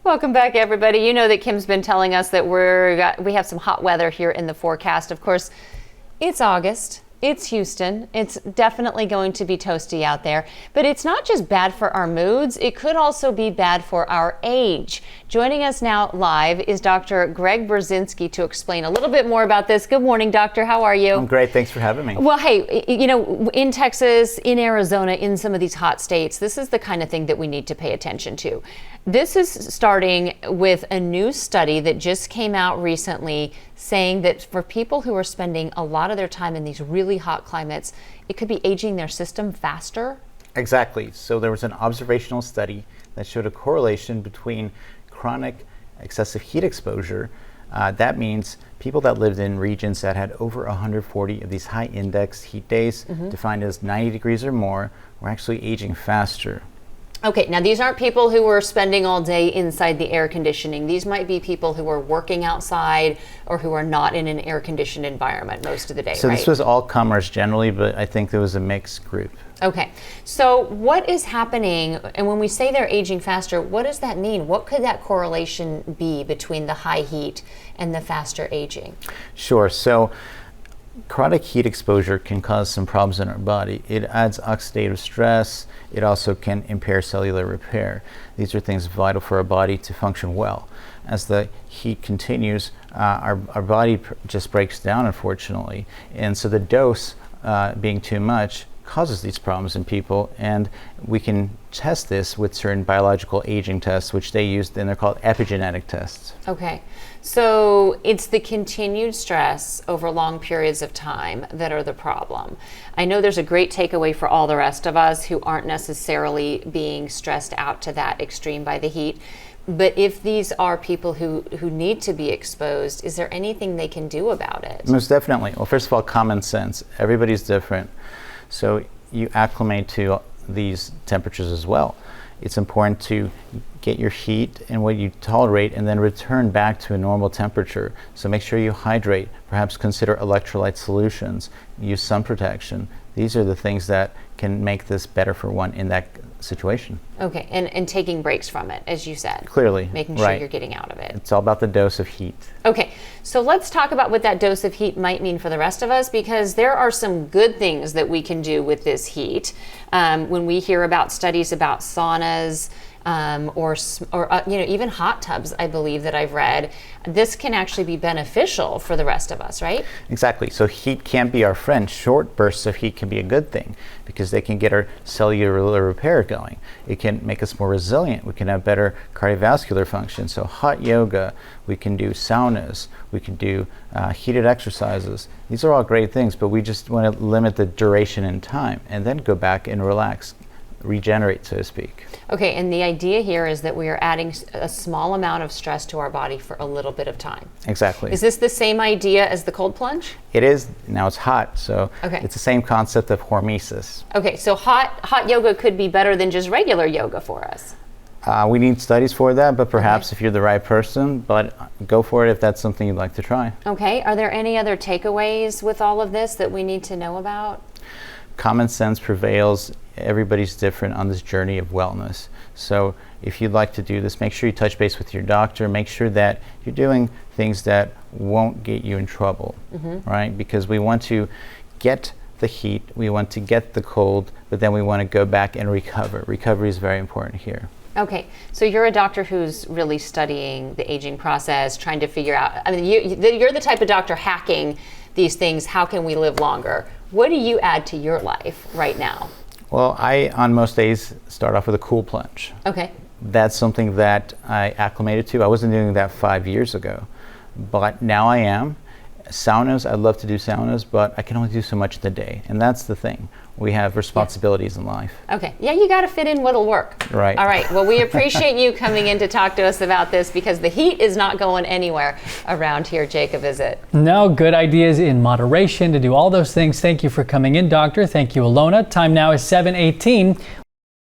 Welcome back, everybody. You know that Kim's been telling us that we have some hot weather here in the forecast. Of course, it's August. It's Houston. It's definitely going to be toasty out there, but it's not just bad for our moods. It could also be bad for our age. Joining us now live is Dr. Greg Burzynski to explain a little bit more about this. Good morning, doctor. How are you? I'm great. Thanks for having me. Well, hey, you know, in Texas, in Arizona, in some of these hot states, this is the kind of thing that we need to pay attention to. This is starting with a new study that just came out recently saying that for people who are spending a lot of their time in these really hot climates, it could be aging their system faster. Exactly. So there was an observational study that showed a correlation between chronic excessive heat exposure. That means people that lived in regions that had over 140 of these high index heat days, defined as 90 degrees or more, were actually aging faster. Okay, now these aren't people who were spending all day inside the air conditioning. These might be people who are working outside or who are not in an air-conditioned environment most of the day, So right? this was all comers generally, but I think there was a mixed group. Okay, so what is happening, and when we say they're aging faster, what does that mean? What could that correlation be between the high heat and the faster aging? Sure. So chronic heat exposure can cause some problems in our body. It adds oxidative stress. It also can impair cellular repair. These are things vital for our body to function well. As the heat continues, our body just breaks down, unfortunately. And so the dose being too much causes these problems in people, and we can test this with certain biological aging tests, which they use, and they're called epigenetic tests. Okay, so it's the continued stress over long periods of time that are the problem. I know there's a great takeaway for all the rest of us who aren't necessarily being stressed out to that extreme by the heat. But if these are people who need to be exposed, is there anything they can do about it? Most definitely. Well, first of all, common sense. Everybody's different. So you acclimate to these temperatures as well. It's important to get your heat and what you tolerate and then return back to a normal temperature. So make sure you hydrate, perhaps consider electrolyte solutions, use sun protection. These are the things that can make this better for one in that situation. Okay, and taking breaks from it, as you said. Clearly, making sure right. You're getting out of it. It's all about the dose of heat. Okay, so let's talk about what that dose of heat might mean for the rest of us, because there are some good things that we can do with this heat. When we hear about studies about saunas, or you know, even hot tubs, I believe that I've read, this can actually be beneficial for the rest of us, right? Exactly. So heat can be our friend. Short bursts of heat can be a good thing because they can get our cellular repair going. It can make us more resilient. We can have better cardiovascular function. So hot yoga, we can do saunas, we can do heated exercises. These are all great things, but we just want to limit the duration and time and then go back and relax, regenerate, so to speak. Okay, and the idea here is that we are adding a small amount of stress to our body for a little bit of time. Exactly. Is this the same idea as the cold plunge? It is. Now it's hot, so okay. It's the same concept of hormesis. Okay, so hot yoga could be better than just regular yoga for us. We need studies for that, but perhaps if you're the right person, but go for it if that's something you'd like to try. Okay, are there any other takeaways with all of this that we need to know about? Common sense prevails. Everybody's different on this journey of wellness. So if you'd like to do this, make sure you touch base with your doctor. Make sure that you're doing things that won't get you in trouble, right? Because we want to get the heat, we want to get the cold, but then we want to go back and recover. Recovery is very important here. Okay, so you're a doctor who's really studying the aging process, trying to figure out, I mean, you're the type of doctor hacking these things. How can we live longer? What do you add to your life right now? Well, I, on most days, start off with a cool plunge. Okay. That's something that I acclimated to. I wasn't doing that 5 years ago, but now I am. Saunas, I'd love to do saunas, but I can only do so much in the day. And that's the thing. We have responsibilities in life. Okay. Yeah, you got to fit in what'll work. Right. All right. Well, we appreciate you coming in to talk to us about this because the heat is not going anywhere around here, Jacob, is it? No, good ideas in moderation to do all those things. Thank you for coming in, doctor. Thank you, Alona. Time now is 7:18.